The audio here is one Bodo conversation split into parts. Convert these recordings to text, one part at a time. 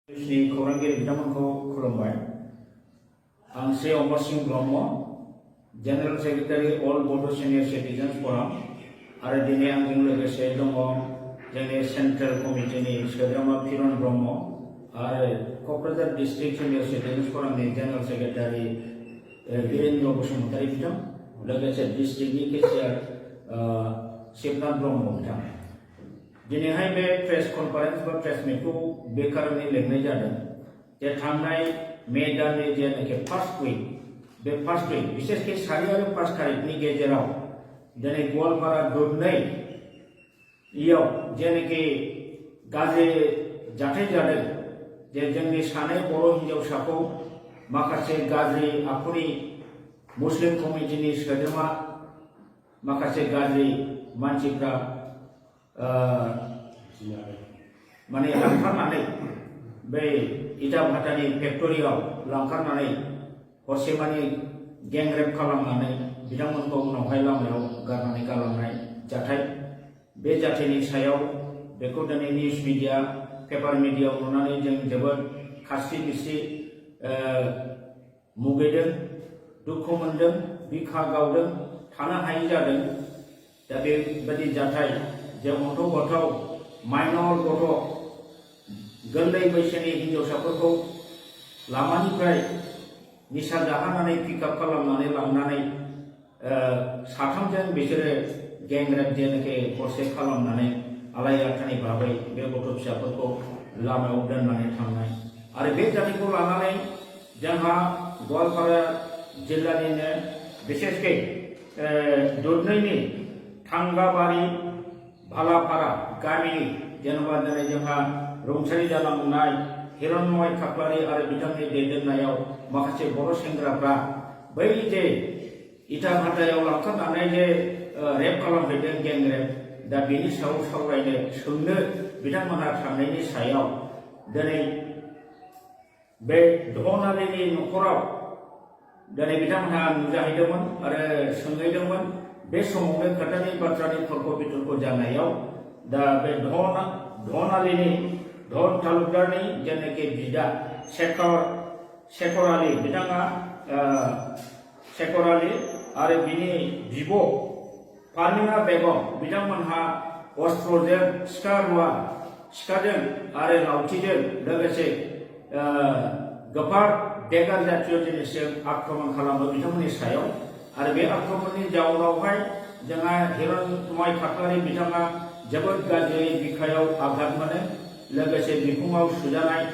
श्री खौरांगिरि बिथांमोनखौ खुलुमबाय। आं श्री अमर सिंह ब्रह्म, जेनेरेल सेक्रेटारि अल बड' सिनियर सिटिजेन्स फराम आरो दिनै आंजों लोगोसे दङ जोंनि सेन्ट्रेल कमिटिनि सोद्रोमा किरण ब्रह्म आरो क'क्राझार डिस्ट्रिक्ट सिनियर सिटिजेन्स फरामनि जेनेरेल सेक्रेटारि वीरेन्द्र बसुमतारी बिथां, लोगोसे डिस्ट्रिक्टनि केसियार शिबनाथ ब्रह्म बिथां। दिनैहाय बे प्रेस कनफारेन्स बा प्रेस मिटखौ बे कारनै लेंनाय जादों जे थांनाय मे दाननि जेनाखि फार्स्ट उइक, बे फार्स्ट उइक बिसेसके 4 आरो 5 तारिखनि गेजेराव दिनै गवालपारा दुधनै इयाव जेनाखि गाज्रि जाथाय जादों, जे जोंनि सानै बर' हिन्जावसाखौ माखासे गाज्रि आखुनि मुस्लिम कमिटिनि सोद्रोमा माखासे गाज्रि मानसिफ्रा माने लांखारनानै बै इटा भाटानि फेक्टरियाव लांखारनानै हरसेमानि गेंरेप खालामनानै बिथांमोनखौ उनावहाय लामायाव गारनानै गालांनाय जाथाय। बे जाथायनि सायाव बेखौ दिनै निउज मिडिया पेपार मिडियायाव नुनानै जों जोबोद खास्रि बिस्रि मुगैदों, दुखु मोनदों, बिखा गावदों, थानो हायि जादों। दा बेबायदि जाथाय जे गथ' माइनर गथ' गोरलै बैसोनि हिन्जावसाफोरखौ लामानिफ्राय निसा जाहोनानै पिकआप खालामनानै लांनानै साथामजों बिसोरो गेंरेप जेनाखि हरसे खालामनानै आलाय-आथानि भाबै बे गथ' फिसाफोरखौ लामायाव दोननानै थांनाय आरो बे जाथायखौ लानानै जोंहा गवालपारा जिल्लानिनो बिसेसके दुधनैनि थांगाबारि भालापारा गामिनि जेनेबा दिनै जोंहा रुंसारि जालांनाय हिरण्मय खाख्लारि आरो बिथांनि दैदेननायाव माखासे बर' सेंग्राफ्रा बै जे इटा भाटायाव लांखारनानै जे रेप खालामहैदों, गेंरेप, दा बेनि सायाव सावरायनो सोंनो बिथांमोनहा थांनायनि सायाव दिनै बे धनारिनि न'खराव दिनै बिथांमोनहा नुजाहैदोंमोन आरो सोंहैदोंमोन। बे समावनो खोथानि बाथ्रानि तर्क बितर्क जानायाव दा बे धनारिनि धन तालुकदारनि जेनाखि बिदा शेखर आली बिथाङा शेखर आली आरो बिनि बिब' फार्मिना बेगम बिथांमोनहा अस्त्रजों सिखाजों आरो लावथिजों लोगोसे गोफार देगार जातीय जिनिसजों आक्रमण खालामो बिथांमोननि सायाव। आरो बे आक्रमणनि जाउनावहाय जोंहा हिरण्मय खाख्लारि बिथाङा जोबोद गाज्रि बिखायाव आघात मोनो, लोगोसे बिखुङाव सुजानाय,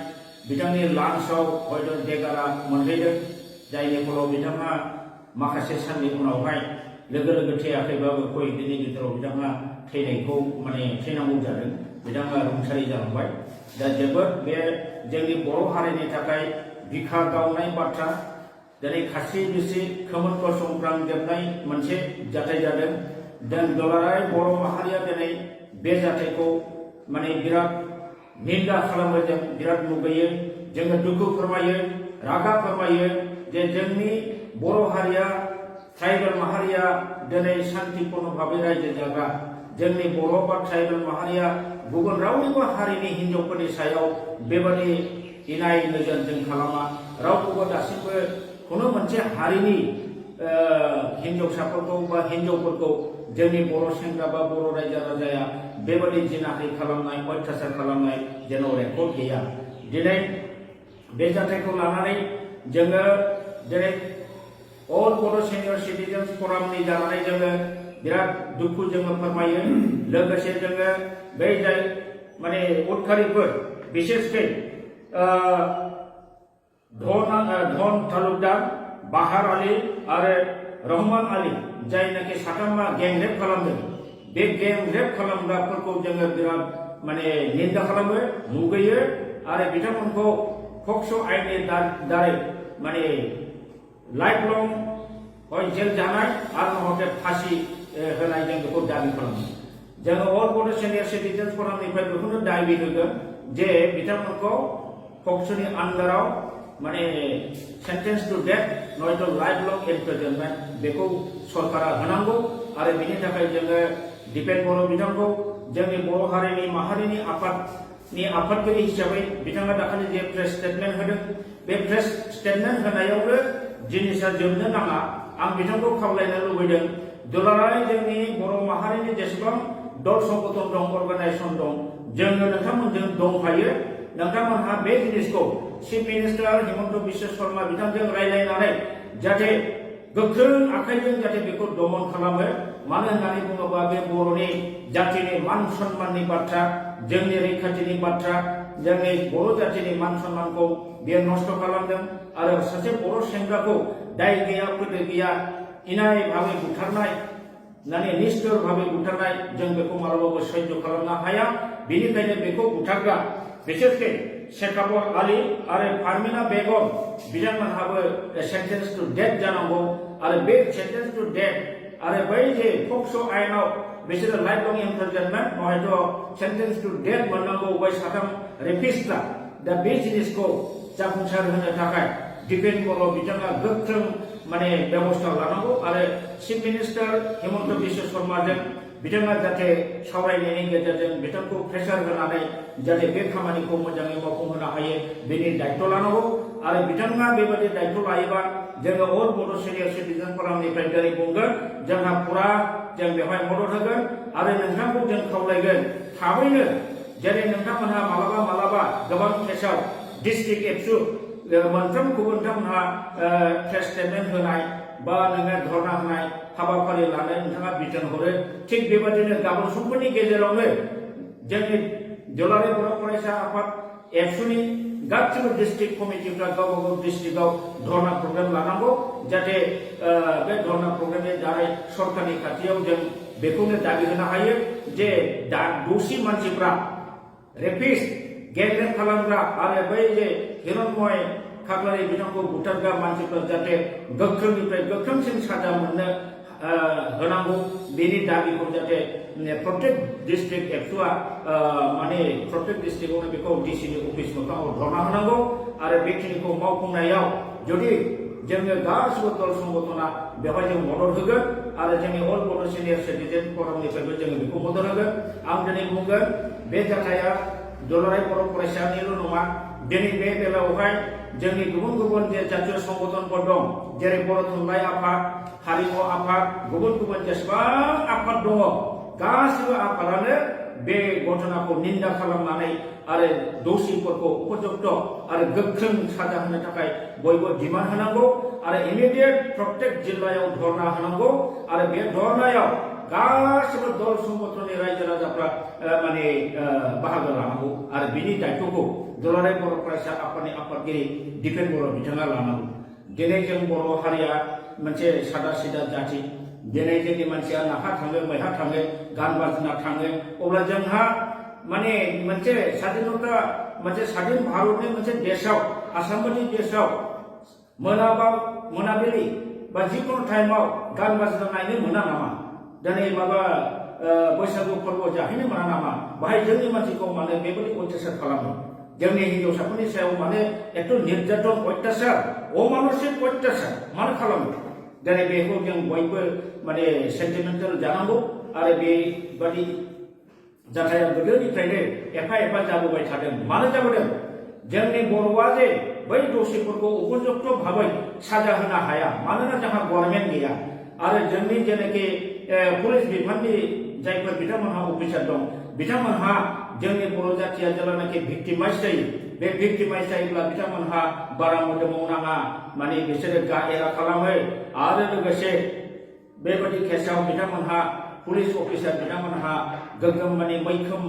बिथांनि लांसआव हयथ' देगारा मोनहैदों, जायनि फलाव बिथाङा माखासे साननि उनावहाय लोगो थैयाखैबाबो कयदिननि गेजेराव बिथाङा थैनायखौ माने थैनांगौ जादों, बिथाङा रुंसारि जालांबाय। दा जोबोद बे जोंनि बर' हारिनि थाखाय बिखा गावनाय बाथ्रा। दिनै खास्रि बिस्रि खोमोन गसंख्रांजोबनाय मोनसे जाथाय जादों। जों दुलाराय बर' माहारिया दिनै बे जाथायखौ माने बिराद निन्दा खालामो, जों बिराद मुगैयो, जोङो दुखु फोरमायो, रागा फोरमायो जे जोंनि बर' हारिया, ट्राइबेल माहारिया दिनै शान्तिपूर्ण भाबै रायजो जाग्रा। जोंनि बर' बा ट्राइबेल माहारिया गुबुन रावनिबो हारिनि हिन्जावफोरनि सायाव बेबादि इनाय नोजोर जों खालामा। रावखौबो दासिमबो खुनु मोनसे हारिनि हिन्जावसाफोरखौ बा हिन्जावफोरखौ जोंनि बर' सेंग्रा बा बर' रायजो राजाया बेबादि जिनाहारि खालामनाय, अयथासार खालामनाय जेन' रेकर्ड गैया। दिनै बे जाथायखौ लानानै जोङो दिनै अल बड' सिनियर सिटिजेन्स फरामनि जानानै जोङो बिराद दुखु जोङो फोरमायो। लोगोसे जोङो बै जाय माने उदखारिफोर बिसेसके धन तालुकदार बाहार आली आरो रहमान आली, जायनाखि साथामा गेंरेप खालामदों, बे गेंरेप खालामग्राफोरखौ जोङो बिराद माने निन्दा खालामो, मुगैयो आरो बिथांमोनखौ पक्स' आयेननि दारै माने लाइफ लं जेल जानाय आरो नङाब्ला फासि होनाय जों बेखौ दाबि खालामो। जोङो अल बड' सिनियर सिटिजेन्स फरामनिफ्राय बेखौनो दाबि होगोन जे बिथांमोनखौ पक्स'नि आन्दाराव माने सेन्टेन्स टु डेथ नयत' लाइफ लं इमप्रिजनमेन्ट बेखौ सरकारा होनांगौ। आरो बिनि थाखाय जोङो दिपेन बर' बिथांखौ जोंनि बर' हारिनि माहारिनि आफाद नि आफादगिरि हिसाबै बिथाङा दाखालि जे प्रेस स्टेटमेन्ट होदों बे प्रेस स्टेटमेन्ट होनायावनो जिनिसा जोबनो नाङा आं बिथांखौ खावलायनो लुबैदों दुलाराय जोंनि बर' माहारिनि जेसेबां दल संगठन दं अर्गानाइजेसन दं जोङो नोंथांमोनजों दंफायो नोंथांमोनहा बे जिनिसखौ चिफ मिनिस्टार हिमन्त बिश्व शर्मा बिथांजों रायज्लायनानै जाहाथे गोख्रों आखाइजों जाहाथे बेखौ दमन खालामो मानो होननानै बुङोबा बे बर'नि जातिनि मान सन्माननि बाथ्रा जोंनि रैखाथिनि बाथ्रा जोंनि बर' जातिनि मान सन्मानखौ बियो नस्थ' खालामदों आरो सासे बर' सेंग्राखौ दाय गैया फोदो गैया इनाय भाबै बुथारनाय निष्ठुर भाबै बुथारनाय जों बेखौ मालाबाबो सह्य खालामनो हाया बेनिखायनो बेखौ बुथारग्रा बिसेसके शेखावर आली आरो फारमिना बेगम बिथांमोनहाबो सेन्टेन्स टु डेथ जानांगौ आरो बे सेन्टेन्स टु डेथ आरो बै जे पक्स' आयेनाव बिसोरो लाइफ लं इमप्रिजनमेन्ट हयथ' सेन्टेन्स टु डेथ मोननांगौ बै साथाम रेपिस्टआ दा बे जिनिसखौ जाफुंसार होनो थाखाय दिपेन बर' बिथाङा गोख्रों बेबस्था लानांगौ आरो चिफ मिनिस्टार हिमन्त बिश्व शर्माजों बिथाङा जाहाथे सावरायनायनि गेजेरजों बिथांखौ प्रेसार होनानै जाहाथे बे खामानिखौ मोजाङै मावफुंहोनो हायो बेनि दायित्व लानांगौ आरो बिथाङा बेबायदि दायित्व लायोबा जोङो अल बड' सिनियर सिटिजेन फरामनिफ्राय दिनै बुंगोन जोंहा फुरा जों बेवहाय मदद होगोन आरो नोंथांखौ जों खावलायगोन थाबैनो जेरै नोंथांमोनहा मालाबा गोबां केसाव डिस्ट्रिक्ट एबसु मोनफ्रोमखौबो नोंथांमोनहा प्रेस स्टेटमेन्ट होनाय बा नोङो धरना होनाय हाबाफारि लानो नोंथाङा बिथोन हरो थिग बेबायदिनो गाबोन समफोरनि गेजेरावनो जोंनि दुलाराय बर' फरायसा आफाद एबसुनि गासिबो डिस्ट्रिक्ट कमिटिफ्रा गावबा गाव डिस्ट्रिक्टआव धरना प्रग्राम लानांगौ जाहाथे बे धरना प्रग्रामनि दारै सरकारनि खाथियाव जों बेखौनो दाबि होनो हायो जे दौसि मानसिफ्रा रेपिस्ट गेंरेप खालामग्रा आरो बै जे हिरण्मय खाख्लारि बिथांखौ बुथारग्रा मानसिफ्रा जाहाथे गोख्रोंनिफ्राय गोख्रोंसिन साजा मोननो होनांगौ बेनि दाबिखौ जाहाथे प्रत्येक डिस्ट्रिक्ट एबसुआ प्रत्येक डिस्ट्रिक्टआवनो बेखौ डिसिनि अफिस मोखाङाव धरना होनांगौ आरो बेखिनिखौ मावफुंनायाव जुदि जोङो गासिबो दल संगठना बेवहाय जों मदद होगोन आरो जोंनि अल बड' सिनियर सिटिजेन फरामनिफ्रायबो जोङो बेखौ मदद होगोन आं दिनै बुंगोन बे जाथाया दुलाराय बर' फरायसानिल' नङा दिनै बे बेलायावहाय जोंनि गुबुन गुबुन जे जातीय संगठनफोर दं जेरै बर' थुनलाइ आफाद हारिमु आफाद गुबुन गुबुन जेसेबां आफाद दङ गासिबो आफादानो बे घटनाखौ निन्दा खालामनानै आरो दौसिफोरखौ उपयुक्त आरो गोख्रों साजा होनो थाखाय बयबो डिमान्ड होनांगौ आरो इमिडियेट प्रत्येक जिल्लायाव धरना होनांगौ आरो बे धरनायाव गासिबो दल संगठननि रायजो राजाफ्रा बाहागो लानांगौ आरो बिनि दायित्वखौ दुलाराय बर' फरायसा आफादनि आफादगिरि दिपेन बर' बिथाङा लानांगौ दिनै जों बर' हारिया मोनसे सादा सिदा जाथि दिनै जोंनि मानसिया नाहा थाङो मैहा थाङो गान बाजना थाङो अब्ला जोंहा मोनसे स्वाधीनता मोनसे स्वाधीन भारतनि मोनसे देशआव आसाम बायदि देशआव मोनाबिलि बा जिखुनु टाइमाव गान बाजना नायनो मोना नामा दिनै बैसागु फोरबो जाहैनो मोना नामा बाहाय जोंनि मानसिखौ बेबायदि अत्याचार खालामो जोंनि हिन्जावसाफोरनि सायाव एथ' निर्यातन अत्याचार अमानुषिक अत्याचार मानो खालामो दिनै बेखौ जों बयबो सेन्टिमेन्टेल जानांगौ आरो बेबादि जाथाया गोदोनिफ्रायनो एफा एफा जाबोबाय थादों मानो जाबोदों जोंनि बर'आ जे बै दौसिफोरखौ उपयुक्त भाबै साजा होनो हाया मानोना जोंहा गभर्नमेन्ट गैया आरो जोंनि जेनाखि पुलिस बिफाननि जायफोर बिथांमोनहा अफिसार दं बिथांमोनहा जोंनि बर' जातिया जेब्लानाखि भिक्टिमाइज जायो बे भिक्टिमाइज जायोब्ला बिथांमोनहा बारा मोदोमाव नाङा बिसोरो गा एरा खालामो आरो लोगोसे बेबायदि केसाव बिथांमोनहा पुलिस अफिसार बिथांमोनहा गोगोम मैखोम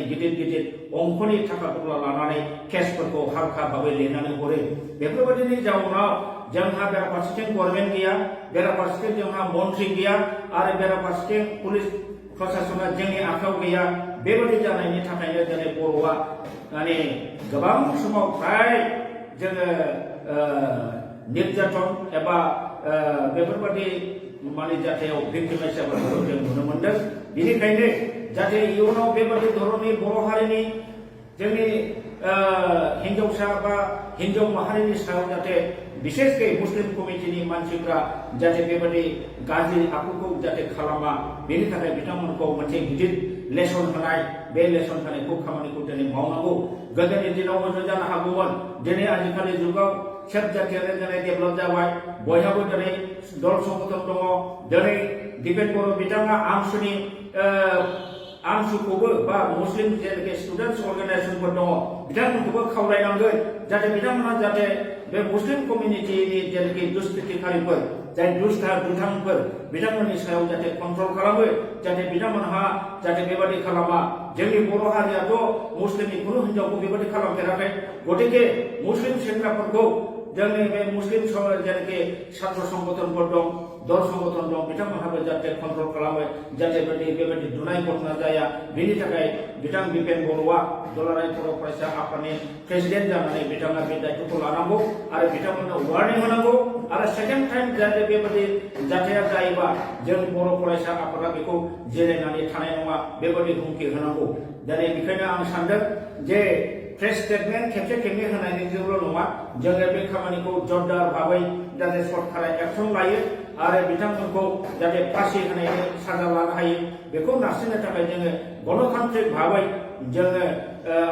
गिदिर अंकनि थाखाफोरखौ लानानै केसफोरखौ हालखा भाबै लिरनानै हरो बेफोरबायदिनि जाउनाव जोंहा बेराफारसेथिं गभर्नमेन्ट गैया बेराफारसेथिं जोंहा मन्त्रि गैया आरो बेराफारसेथिं पुलिस प्रशासना जोंनि आखायाव गैया बेबायदि जानायनि थाखायनो दिनै बर'आ गोबां समाव फ्राय जोङो निर्यातन एबा बेफोरबायदि जाथायाव भिक्टिमाइज जानायखौ जों नुनो मोनदों बेनिखायनो जाहाथे इयुनाव बेबायदि धरननि बर' हारिनि जोंनि हिन्जावसा बा हिन्जाव माहारिनि सायाव जाहाथे बिसेसकै मुस्लिम कमिटिनि मानसिफ्रा जाहाथे बेबायदि गाज्रि आखुखौ जाहाथे खालामा बेनि थाखाय बिथांमोनखौ मोनसे गिदिर लेसन होनाय बे लेसन होनायखौ खामानिखौ दिनै मावनांगौ गोदोनि दिनाव मोजां जानो हागौमोन दिनै आजिखालि जुगाव सब जाथियानो दिनै डेभेलप जाबाय बयहाबो दिनै दल संगठन दङ दिनै दिपेन बर' बिथाङा आमसुखौबो बा मुस्लिम जेनाखि स्टुडेन्टस अर्गानाइजेसनफोर दङ बिथांमोनखौबो खावलायनांगोन जाहाथे बिथांमोना जाहाथे बे मुस्लिम कमिउनिटिनि जेनाखि दुष्कृतिकारिफोर जाय दुथांफोर बिथांमोननि सायाव जाहाथे कन्ट्रल खालामो जाहाथे बिथांमोनहा जाहाथे बेबादि खालामा जोंनि बर' हारियाथ' मुस्लिमनि खुनु हिनजावखौ बेबादि खालामफेराखै गतिके मुस्लिम सेंग्राफोरखौ जोंनि बे मुस्लिम जेनाखि छात्र संगठनफोर दं दल संगठन दं बिथांमोनहाबो जाहाथे कन्ट्रल खालामो जाहाथे बेबायदि दुनाय घटना जाया बेनि थाखाय बिथां बिपेन बर'आ दुलाराय बर' फरायसा आफादनि प्रेसिडेन्ट जानानै बिथाङा बे दायित्वखौ लानांगौ आरो बिथांमोननो वार्निं होनांगौ आरो सेकेन्ड टाइम जाहाथे बेबायदि जाथाया जायोबा जों बर' फरायसा आफादा बेखौ जिरायनानै थानाय नङा बेबायदि हुमखि होनांगौ दिनै बेखायनो आं सानदों जे प्रेस स्टेटमेन्ट खेबसे खेबनै होनायनिजोंल' नङा जोङो बे खामानिखौ जरदार भाबै जाहाथे सरकारा एक्सन लायो आरो बिथांमोनखौ जाहाथे फासि होनायनि साजा लानो हायो बेखौ नारसिननो थाखाय जोङो गणतान्त्रिक भाबै जोङो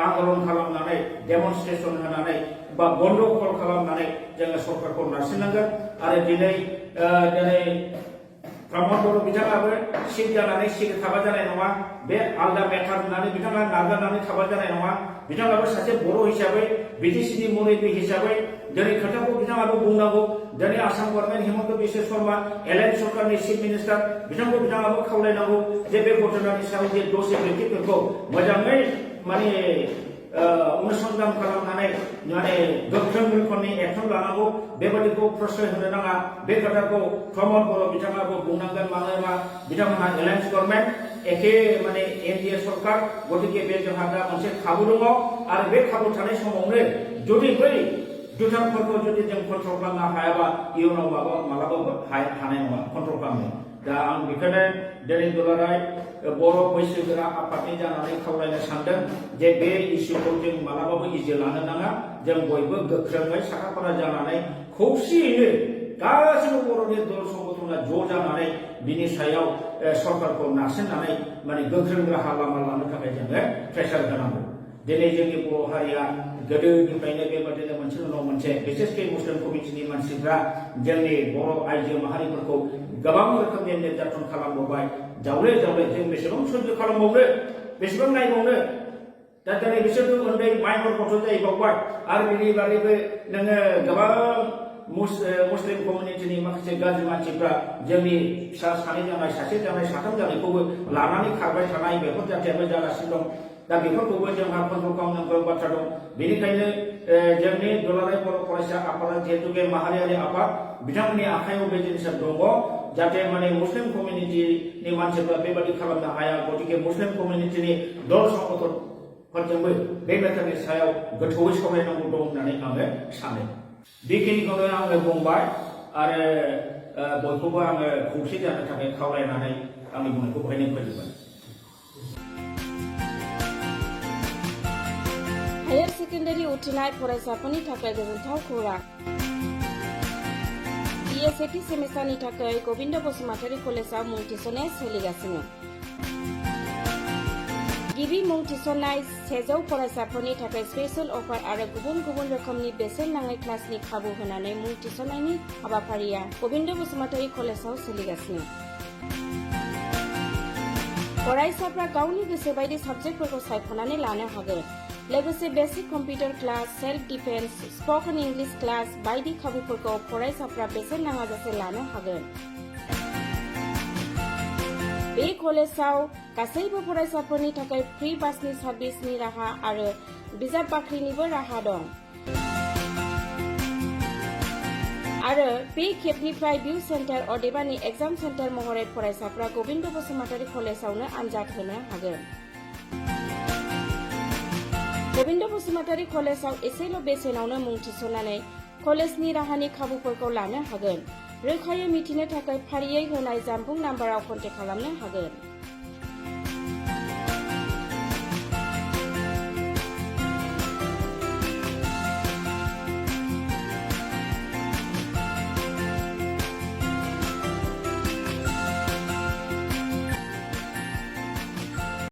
आन्दलन खालामनानै डेमनस्ट्रेसन होनानै बा बन्द' कल खालामनानै जोङो सरकारखौ नारसिननांगोन आरो दिनै प्रमद बर' बिथाङाबो सिट जानानै सिट थाबा जानाय नङा बे आलदा मेटार होननानै बिथाङा नागारनानै थाबा जानाय नङा बिथाङाबो सासे बर' हिसाबै बिटिसिनि मुरब्बी हिसाबै दिनै खोथाखौ बिथाङाबो बुंनांगौ दिनै आसाम गभर्नमेन्ट हिमन्त बिश्व शर्मा एलएन सरकारनि चिफ मिनिस्टार बिथाङाबो खावलायनांगौ जे बे घटनानि सायाव जे दसे व्यक्तिफोरखौ मोजाङै माने अनुसन्धान खालामनानै माने गोख्रों रोखोमनि एक्सन लानांगौ बेबादिखौ प्रश्रय होनो नाङा बे खोथाखौ प्रमद बर' बिथाङाबो बुंनांगोन मानोना बिथांमोनहा एलायन्स गभर्नमेन्ट एखे माने एनडिए सरकार गतिके बे जोंहा दा मोनसे खाबु दङ आरो बे खाबु थानाय समावनो जुदि बै दुथांफोरखौ जुदि जों कन्ट्रल खालामनो हायाबा इयुनाव मालाबाबो हानाय नङा कन्ट्रल खालामनो दा आं बेखायनो दिनै दुलाराय बर' बैसोगोरा आफादनि जानानै खावलायनो सानदों जे बे इस्युखौ जों मालाबाबो इजि लानो नाङा जों बयबो गोख्रोङै साखाफारा जानानै खौसेयैनो गासैबो बर'नि दल संगठना ज' जानानै बिनि सायाव सरकारखौ नारसिननानै माने गोख्रों राहा लामा लानो थाखाय जोङो प्रेसार होनांगौ दिनै जोंनि बर' हारिया गोदोनिफ्रायनो बेबादिनो मोनसेनि उनाव मोनसे बिसेसकै मुस्लिम कमिटिनि मानसिफ्रा जोंनि बर' आइजो माहारिफोरखौ गोबां रोखोमनि निर्यातन खालामबोबाय जावले जों बेसेबां सह्य खालामबावनो बेसेबां नायबावनो दा दिनै बिसोरबो उन्दै माइनर गथ' जाहैबावबाय आरो बेनि बागैबो नोङो गोबां मुस्लिम कमिउनिटिनि माखासे गाज्रि मानसिफ्रा जोंनि फिसा सानै जानाय सासे जानाय साथाम जानायखौबो लानानै खारबाय थानाय बेफोर जाथायाबो जागासिनो दं दा बेफोरखौबो जोंहा कन्ट्रल खालामनांगौ बाथ्रा दं बेनिखायनो जोंनि दुलाराय बर' फरायसा आफादा जिहेतु बे माहारियारि आफाद बिथांमोननि आखायाव बे जिनिसा दङ जाहाथे माने मुस्लिम कमिउनिटिनि मानसिफ्रा बेबादि खालामनो हाया गतिके मुस्लिम कमिउनिटिनि दल संगठनफोरजोंबो बे मेटारनि सायाव गोथौयै सावरायनांगौ दं होननानै आङो सानो बेखिनिखौनो आङो बुंबाय आरो बयखौबो आङो खौसे जानो थाखाय खावलायनानै आंनि बुंनायखौ बेहायनो फोजोबबाय हायर सेकेन्डारि उथ्रिनाय फरायसाफोरनि थाखाय गोजोनथाव खौरां सेथि सेमिस्टारनि थाखाय गबिन्द बसुमतारी कलेजाव मुं थिसननाया सोलिगासिनो गिबि मुं थिसननाय 100 फरायसाफोरनि थाखाय स्पेशल अफार आरो गुबुन गुबुन रोखोमनि बेसेन नाङै क्लासनि खाबु होनानै मुं थिसननायनि हाबाफारिया गबिन्द बसुमतारी कलेजाव सोलिगासिनो फरायसाफ्रा गावनि गोसो बायदि साबजेक्टफोरखौ सायख'नानै लानो हागोन लोगोसे basic computer class self defence spoken English class बायदि खाबुफोरखौ फरायसाफ्रा बेसेन नाङाजासे लानो हागोन बे कलेजाव गासैबो फरायसाफोरनि थाखाय फ्रि बासनि सार्भिसनि राहा आरो बिजाब बाख्रिनिबो राहा दं आरो बे खेबनिफ्राय भिउ सेन्टार अदेबानि एग्जाम सेन्टार महरै फरायसाफ्रा गबिन्द बसुमतारी कलेजावनो आनजाद होनो हागोन गबिन्द बसुमतारी कलेजाव एसेल' बेसेनावनो मुं थिसननानै कलेजनि राहानि खाबुफोरखौ लानो हागोन रोखायै मिथिनो थाखाय फारियै होनाय जानबुं नाम्बाराव कन्टेक्ट खालामनो हागोन